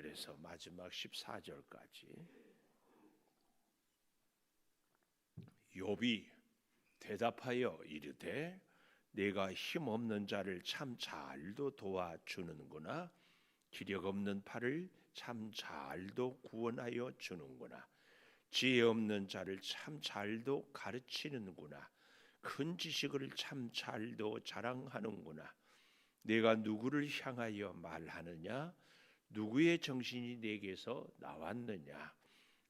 1절에서 마지막 14절까지 욥이 대답하여 이르되 내가 힘없는 자를 참 잘도 도와주는구나. 기력 없는 팔을 참 잘도 구원하여 주는구나. 지혜 없는 자를 참 잘도 가르치는구나. 큰 지식을 참 잘도 자랑하는구나. 내가 누구를 향하여 말하느냐? 누구의 정신이 내게서 나왔느냐?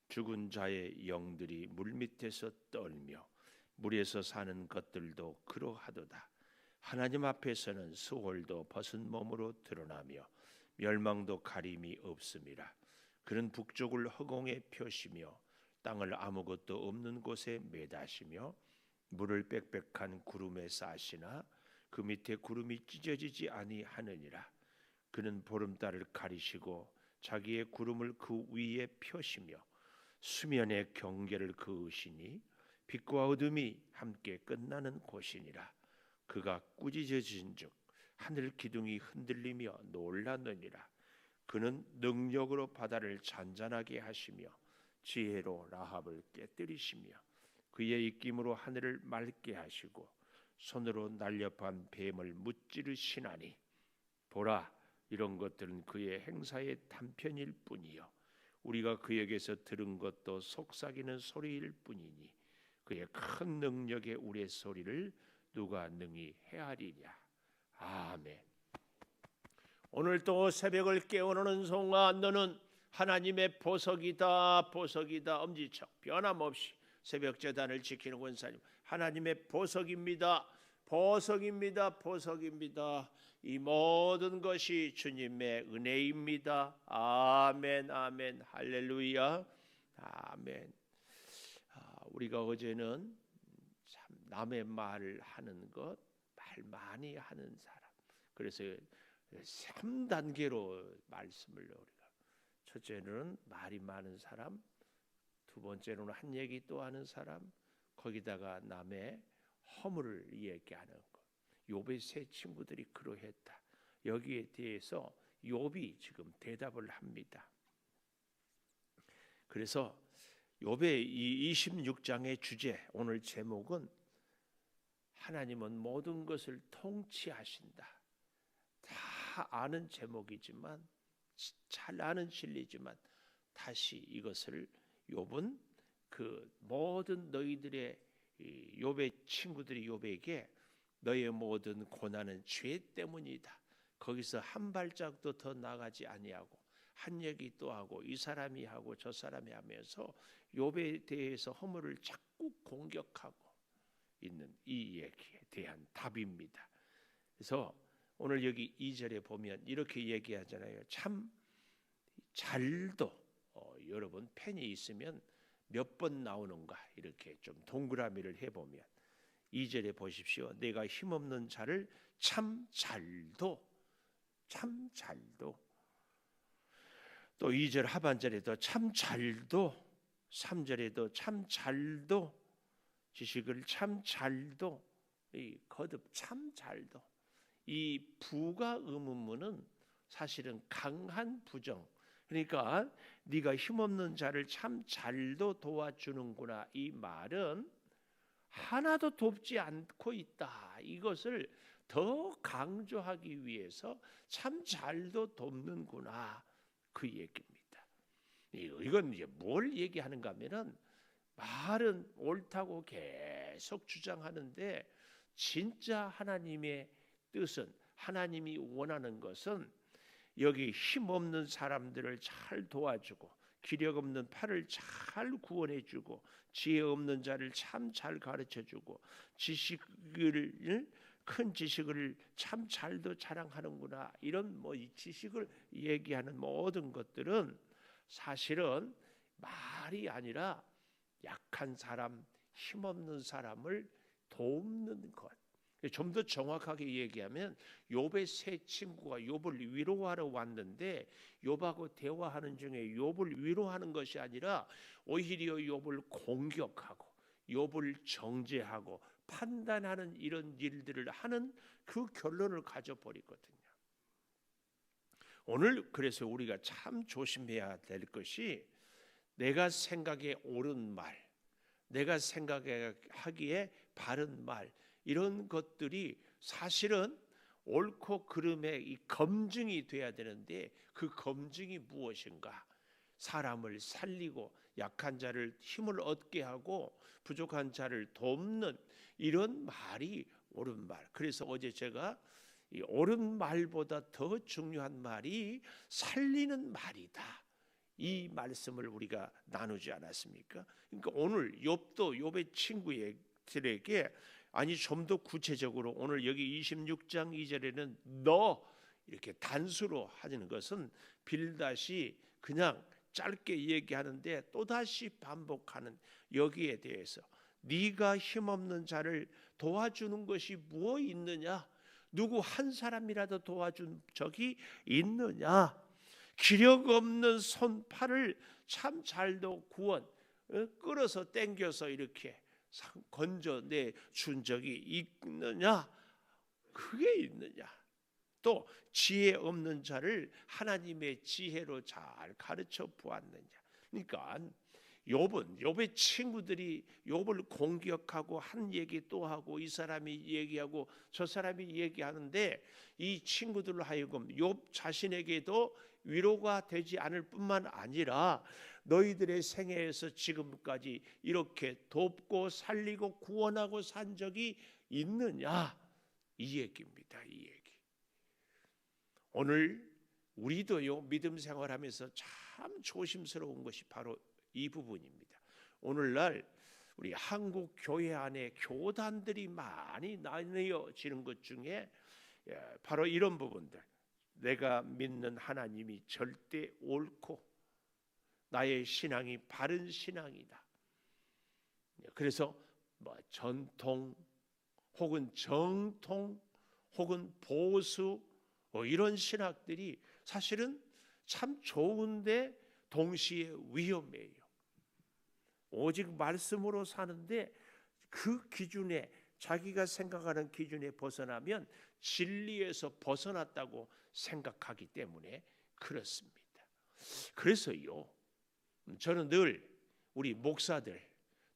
죽은 자의 영들이 물밑에서 떨며 물에서 사는 것들도 그러하도다. 하나님 앞에서는 수월도 벗은 몸으로 드러나며 멸망도 가림이 없음이라. 그는 북쪽을 허공에 펴시며 땅을 아무것도 없는 곳에 매다시며 물을 빽빽한 구름에 싸시나 그 밑에 구름이 찢어지지 아니하느니라. 그는 보름달을 가리시고 자기의 구름을 그 위에 펴시며 수면의 경계를 그으시니 빛과 어둠이 함께 끝나는 곳이니라. 그가 꾸짖어진즉 하늘 기둥이 흔들리며 놀랐느니라. 그는 능력으로 바다를 잔잔하게 하시며 지혜로 라합을 깨뜨리시며 그의 입김으로 하늘을 맑게 하시고 손으로 날렵한 뱀을 무찌르시나니 보라, 이런 것들은 그의 행사의 단편일 뿐이요 우리가 그에게서 들은 것도 속삭이는 소리일 뿐이니 그의 큰 능력의 우레소리를 누가 능히 헤아리랴. 아멘. 오늘 또 새벽을 깨우는 순간 너는 하나님의 보석이다, 보석이다. 엄지척 변함없이 새벽 제단을 지키는 권사님, 하나님의 보석입니다, 보석입니다, 보석입니다. 이 모든 것이 주님의 은혜입니다. 아멘, 아멘, 할렐루야, 아멘. 우리가 어제는 참 남의 말을 하는 것, 말 많이 하는 사람. 그래서 3단계로 말씀을 우리가, 첫째는 말이 많은 사람, 두 번째로는 한 얘기 또 하는 사람, 거기다가 남의 허물을 얘기하는 것. 욥의 세 친구들이 그러했다. 여기에 대해서 욥이 지금 대답을 합니다. 그래서 욥의 이 26장의 주제, 오늘 제목은 하나님은 모든 것을 통치하신다. 다 아는 제목이지만, 잘 아는 진리지만 다시 이것을 욥은 그 모든 너희들의 욥의 친구들이 욥에게 너의 모든 고난은 죄 때문이다. 거기서 한 발짝도 더 나가지 아니하고 한 얘기 또 하고 이 사람이 하고 저 사람이 하면서 욥에 대해서 허물을 자꾸 공격하고 있는 이 얘기에 대한 답입니다. 그래서 오늘 여기 2절에 보면 이렇게 얘기하잖아요. 참 잘도, 여러분 펜이 있으면 몇 번 나오는가 이렇게 좀 동그라미를 해보면 2절에 보십시오. 내가 힘없는 자를 참 잘도, 참 잘도. 또 2절 하반절에도 참 잘도, 3절에도 참 잘도, 지식을 참 잘도, 이 거듭 참 잘도. 이 부가 의문문은 사실은 강한 부정. 그러니까 네가 힘없는 자를 참 잘도 도와주는구나. 이 말은 하나도 돕지 않고 있다. 이것을 더 강조하기 위해서 참 잘도 돕는구나. 그 얘기입니다. 이건 이제 뭘 얘기하는가 하면은 말은 옳다고 계속 주장하는데 진짜 하나님의 뜻은, 하나님이 원하는 것은 여기 힘없는 사람들을 잘 도와주고 기력 없는 팔을 잘 구원해주고 지혜 없는 자를 참 잘 가르쳐주고 지식을, 큰 지식을 참 잘도 자랑하는구나. 이런 이 지식을 얘기하는 모든 것들은 사실은 말이 아니라 약한 사람, 힘없는 사람을 돕는 것. 좀 더 정확하게 얘기하면 욥의 세 친구가 욥을 위로하러 왔는데 욥하고 대화하는 중에 욥을 위로하는 것이 아니라 오히려 욥을 공격하고 욥을 정죄하고 판단하는 이런 일들을 하는 그 결론을 가져버리거든요. 오늘 그래서 우리가 참 조심해야 될 것이 내가 생각에 옳은 말, 내가 생각하기에 바른 말, 이런 것들이 사실은 옳고 그름의 이 검증이 돼야 되는데 그 검증이 무엇인가? 사람을 살리고 약한 자를 힘을 얻게 하고 부족한 자를 돕는 이런 말이 옳은 말. 그래서 어제 제가 이 옳은 말보다 더 중요한 말이 살리는 말이다, 이 말씀을 우리가 나누지 않았습니까? 그러니까 오늘 욥도 욥의 친구들에게 아니 좀 더 구체적으로 오늘 여기 26장 2절에는 너 이렇게 단수로 하는 것은 빌닷이 그냥 짧게 얘기하는데 또다시 반복하는 여기에 대해서 네가 힘없는 자를 도와주는 것이 무엇 있느냐? 누구 한 사람이라도 도와준 적이 있느냐? 기력 없는 손팔을 참 잘도 끌어서 당겨서 이렇게 건져내 준 적이 있느냐? 그게 있느냐? 또 지혜 없는 자를 하나님의 지혜로 잘 가르쳐 보았느냐? 그러니까 욥의 친구들이 욥을 공격하고 한 얘기 또 하고 이 사람이 얘기하고 저 사람이 얘기하는데 이 친구들로 하여금 욥 자신에게도 위로가 되지 않을 뿐만 아니라 너희들의 생애에서 지금까지 이렇게 돕고 살리고 구원하고 산 적이 있느냐? 이 얘기입니다. 이 얘기. 오늘 우리도요 믿음 생활하면서 참 조심스러운 것이 바로 이 부분입니다. 오늘날 우리 한국 교회 안에 교단들이 많이 나뉘어지는 것 중에 바로 이런 부분들, 내가 믿는 하나님이 절대 옳고 나의 신앙이 바른 신앙이다. 그래서 전통 혹은 정통 혹은 보수 이런 신학들이 사실은 참 좋은데 동시에 위험해요. 오직 말씀으로 사는데 그 기준에 자기가 생각하는 기준에 벗어나면 진리에서 벗어났다고 생각하기 때문에 그렇습니다. 그래서요 저는 늘 우리 목사들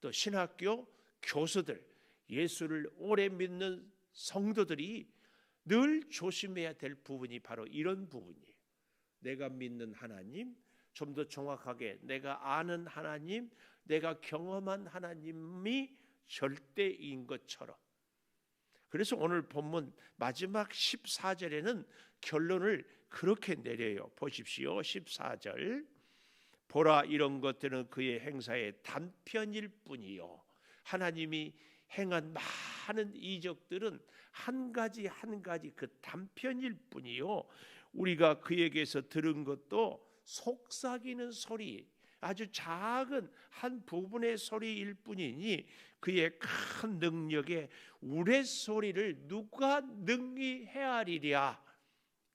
또 신학교 교수들 예수를 오래 믿는 성도들이 늘 조심해야 될 부분이 바로 이런 부분이에요. 내가 믿는 하나님, 좀 더 정확하게 내가 아는 하나님, 내가 경험한 하나님이 절대인 것처럼. 그래서 오늘 본문 마지막 14절에는 결론을 그렇게 내려요. 보십시오. 14절. 보라, 이런 것들은 그의 행사의 단편일 뿐이요 하나님이 행한 많은 이적들은 한 가지 한 가지 그 단편일 뿐이요 우리가 그에게서 들은 것도 속삭이는 소리, 아주 작은 한 부분의 소리일 뿐이니 그의 큰 능력에 우레소리를 누가 능히 헤아리랴.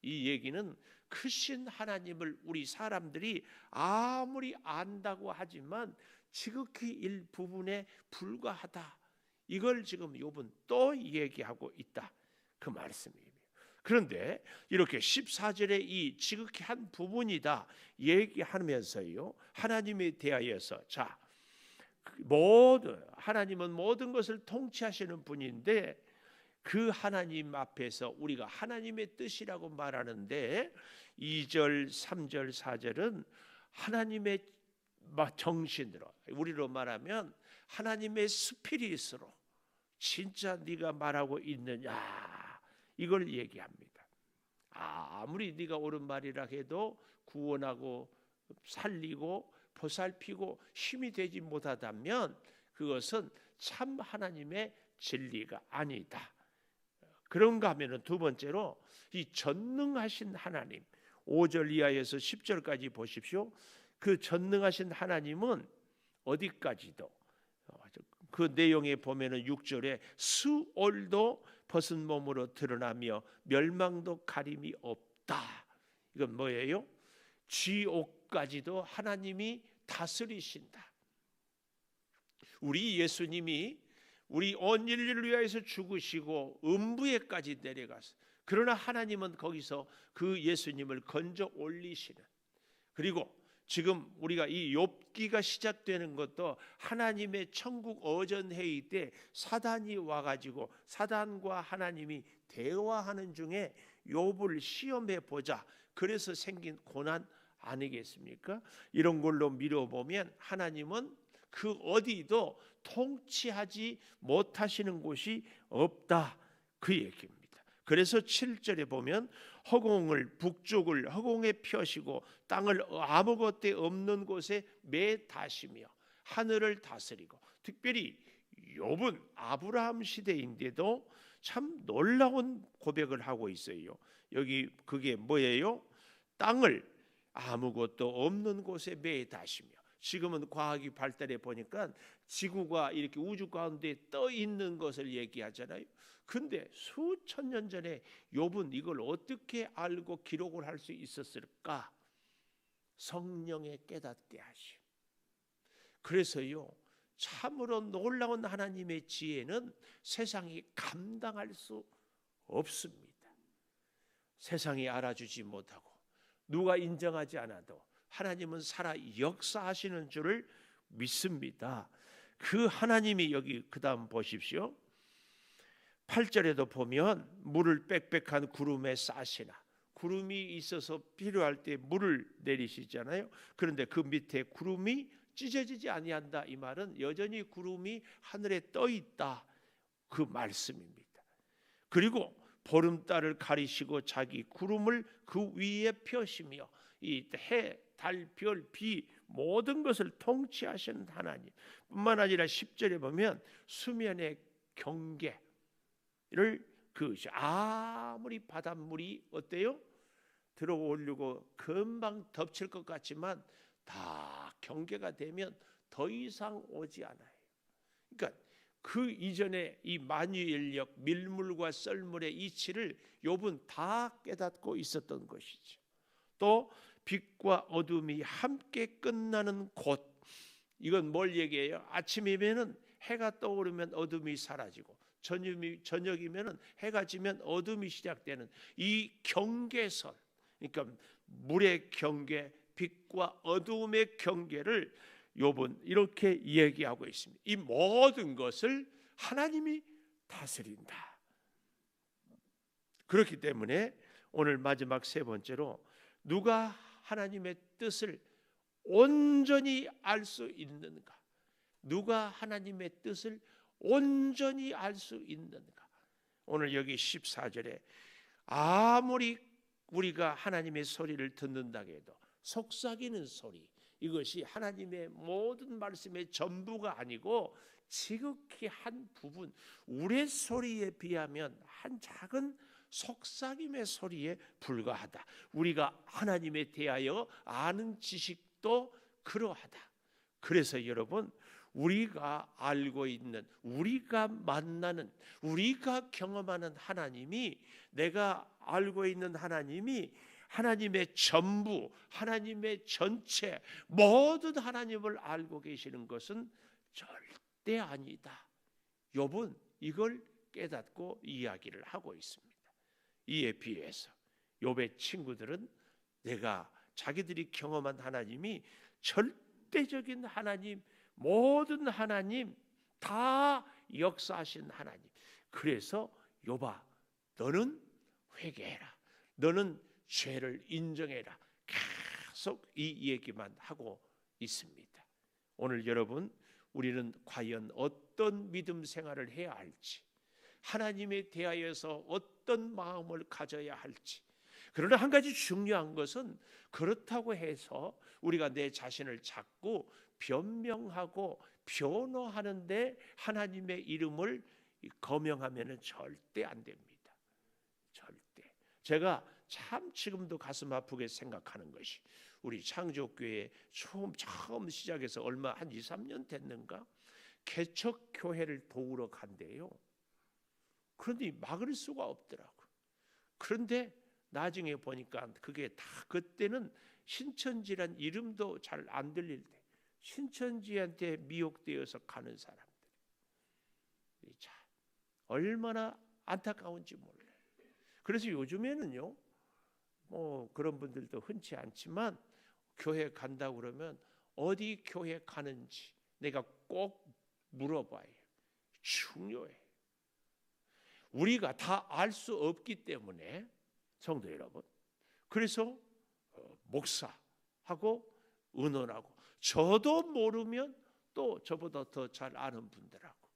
이 얘기는 크신 하나님을 우리 사람들이 아무리 안다고 하지만 지극히 일부분에 불과하다. 이걸 지금 욥은 또 얘기하고 있다. 그 말씀입니다. 그런데 이렇게 14절에 이 지극히 한 부분이다 얘기하면서요 하나님에 대하여서 자 하나님은 모든 것을 통치하시는 분인데 그 하나님 앞에서 우리가 하나님의 뜻이라고 말하는데 2절, 3절, 4절은 하나님의 정신으로 우리로 말하면 하나님의 스피릿으로 진짜 네가 말하고 있느냐 이걸 얘기합니다. 아무리 네가 옳은 말이라 해도 구원하고 살리고 보살피고 힘이 되지 못하다면 그것은 참 하나님의 진리가 아니다. 그런가 하면 두 번째로 이 전능하신 하나님 5절 이하에서 10절까지 보십시오. 그 전능하신 하나님은 어디까지도 그 내용에 보면은 6절에 수올도 벗은 몸으로 드러나며 멸망도 가림이 없다. 이건 뭐예요? 지옥까지도 하나님이 다스리신다. 우리 예수님이 우리 온 인류를 위하여서 죽으시고 음부에까지 내려가서 그러나 하나님은 거기서 그 예수님을 건져 올리시는, 그리고 지금 우리가 이 욥기가 시작되는 것도 하나님의 천국 어전회의 때 사단이 와가지고 사단과 하나님이 대화하는 중에 욥을 시험해 보자, 그래서 생긴 고난 아니겠습니까? 이런 걸로 미뤄보면 하나님은 그 어디도 통치하지 못하시는 곳이 없다, 그 얘기입니다. 그래서 7절에 보면 허공을, 북쪽을 허공에 펴시고 땅을 아무것도 없는 곳에 매다시며 하늘을 다스리고, 특별히 욥은 아브라함 시대인데도 참 놀라운 고백을 하고 있어요. 여기 그게 뭐예요? 땅을 아무것도 없는 곳에 매다시며, 지금은 과학이 발달해 보니까 지구가 이렇게 우주 가운데 떠 있는 것을 얘기하잖아요. 근데 수천 년 전에 욥은 이걸 어떻게 알고 기록을 할 수 있었을까? 성령의 깨닫게 하심. 그래서요, 참으로 놀라운 하나님의 지혜는 세상이 감당할 수 없습니다. 세상이 알아주지 못하고 누가 인정하지 않아도 하나님은 살아 역사하시는 줄을 믿습니다. 그 하나님이 여기 그 다음 보십시오. 8절에도 보면 물을 빽빽한 구름에 싸시나, 구름이 있어서 필요할 때 물을 내리시잖아요. 그런데 그 밑에 구름이 찢어지지 아니한다, 이 말은 여전히 구름이 하늘에 떠 있다, 그 말씀입니다. 그리고 보름달을 가리시고 자기 구름을 그 위에 펴시며 이 해, 달, 별, 비 모든 것을 통치하시는 하나님 뿐만 아니라 10절에 보면 수면의 경계를, 그것이 아무리 바닷물이 어때요? 들어오려고 금방 덮칠 것 같지만 다 경계가 되면 더 이상 오지 않아요. 그러니까 그 이전에 이 만유인력, 밀물과 썰물의 이치를 욥은 다 깨닫고 있었던 것이죠. 또 빛과 어둠이 함께 끝나는 곳, 이건 뭘 얘기해요? 아침이면은 해가 떠오르면 어둠이 사라지고 저녁이면은 해가 지면 어둠이 시작되는 이 경계선, 그러니까 물의 경계, 빛과 어둠의 경계를 욥은 이렇게 얘기하고 있습니다. 이 모든 것을 하나님이 다스린다. 그렇기 때문에 오늘 마지막 세 번째로, 누가 하나님의 뜻을 온전히 알 수 있는가? 누가 하나님의 뜻을 온전히 알 수 있는가? 오늘 여기 14절에 아무리 우리가 하나님의 소리를 듣는다고 해도 속삭이는 소리, 이것이 하나님의 모든 말씀의 전부가 아니고 지극히 한 부분, 우레소리에 비하면 한 작은 속삭임의 소리에 불과하다. 우리가 하나님에 대하여 아는 지식도 그러하다. 그래서 여러분, 우리가 알고 있는, 우리가 만나는, 우리가 경험하는 하나님이, 내가 알고 있는 하나님이 하나님의 전부, 하나님의 전체, 모든 하나님을 알고 계시는 것은 절대 아니다. 욥은 이걸 깨닫고 이야기를 하고 있습니다. 이에 비해서 욥의 친구들은 내가 자기들이 경험한 하나님이 절대적인 하나님, 모든 하나님, 다 역사하신 하나님. 그래서 욥아, 너는 회개해라, 너는 죄를 인정해라, 계속 이 얘기만 하고 있습니다. 오늘 여러분, 우리는 과연 어떤 믿음 생활을 해야 할지, 하나님에 대하여서 어떤 마음을 가져야 할지. 그러나 한 가지 중요한 것은, 그렇다고 해서 우리가 내 자신을 자꾸 변명하고 변호하는데 하나님의 이름을 거명하면 절대 안 됩니다. 절대. 제가 참 지금도 가슴 아프게 생각하는 것이, 우리 창조교회 처음 시작해서 얼마 한 2, 3년 됐는가 개척교회를 도우러 간대요. 그런데 막을 수가 없더라고. 그런데 나중에 보니까 그게 다, 그때는 신천지란 이름도 잘 안 들릴 때 신천지한테 미혹되어서 가는 사람들, 참 얼마나 안타까운지 몰라요. 그래서 요즘에는요, 그런 분들도 흔치 않지만 교회 간다고 그러면 어디 교회 가는지 내가 꼭 물어봐요. 중요해. 우리가 다 알 수 없기 때문에 성도 여러분, 그래서 목사하고 의논하고, 저도 모르면 또 저보다 더 잘 아는 분들하고,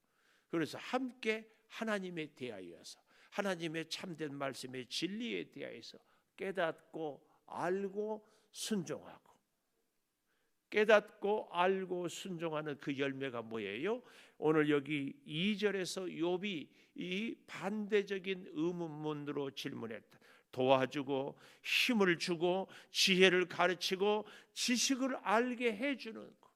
그래서 함께 하나님에 대하여서, 하나님의 참된 말씀의 진리에 대하여서 깨닫고 알고 순종하고, 깨닫고 알고 순종하는 그 열매가 뭐예요? 오늘 여기 2절에서 욥이 이 반대적인 의문문으로 질문했다. 도와주고 힘을 주고 지혜를 가르치고 지식을 알게 해주는 것,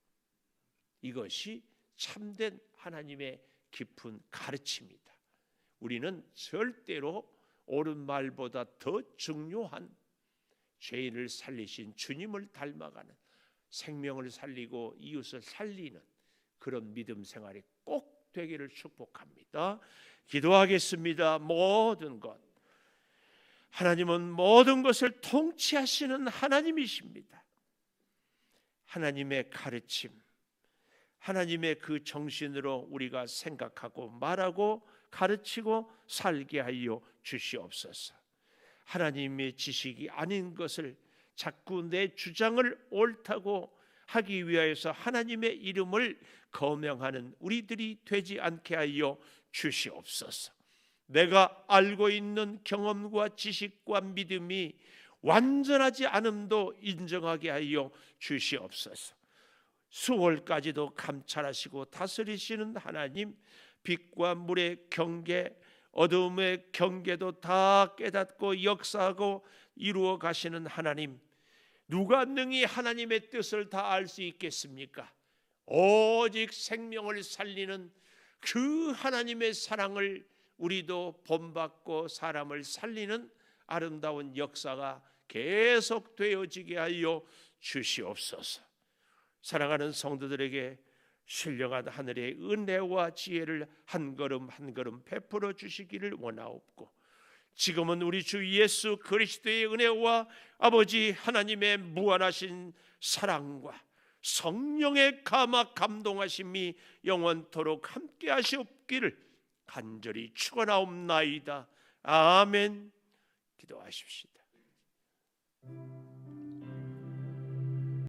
이것이 참된 하나님의 깊은 가르침이다. 우리는 절대로 옳은 말보다 더 중요한 죄인을 살리신 주님을 닮아가는, 생명을 살리고 이웃을 살리는 그런 믿음 생활이 꼭 되기를 축복합니다. 기도하겠습니다. 모든 것, 하나님은 모든 것을 통치하시는 하나님이십니다. 하나님의 가르침, 하나님의 그 정신으로 우리가 생각하고 말하고 가르치고 살게 하여 주시옵소서. 하나님의 지식이 아닌 것을 자꾸 내 주장을 옳다고 하기 위하여서 하나님의 이름을 거명하는 우리들이 되지 않게 하여 주시옵소서. 내가 알고 있는 경험과 지식과 믿음이 완전하지 않음도 인정하게 하여 주시옵소서. 수월까지도 감찰하시고 다스리시는 하나님, 빛과 물의 경계, 어둠의 경계도 다 깨닫고 역사하고 이루어 가시는 하나님, 누가 능히 하나님의 뜻을 다 알 수 있겠습니까? 오직 생명을 살리는 그 하나님의 사랑을 우리도 본받고 사람을 살리는 아름다운 역사가 계속 되어지게 하여 주시옵소서. 사랑하는 성도들에게 신령한 하늘의 은혜와 지혜를 한 걸음 한 걸음 베풀어 주시기를 원하옵고, 지금은 우리 주 예수 그리스도의 은혜와 아버지 하나님의 무한하신 사랑과 성령의 감화 감동하심이 영원토록 함께 하시옵기를 간절히 축원하옵나이다. 아멘. 기도하십시다.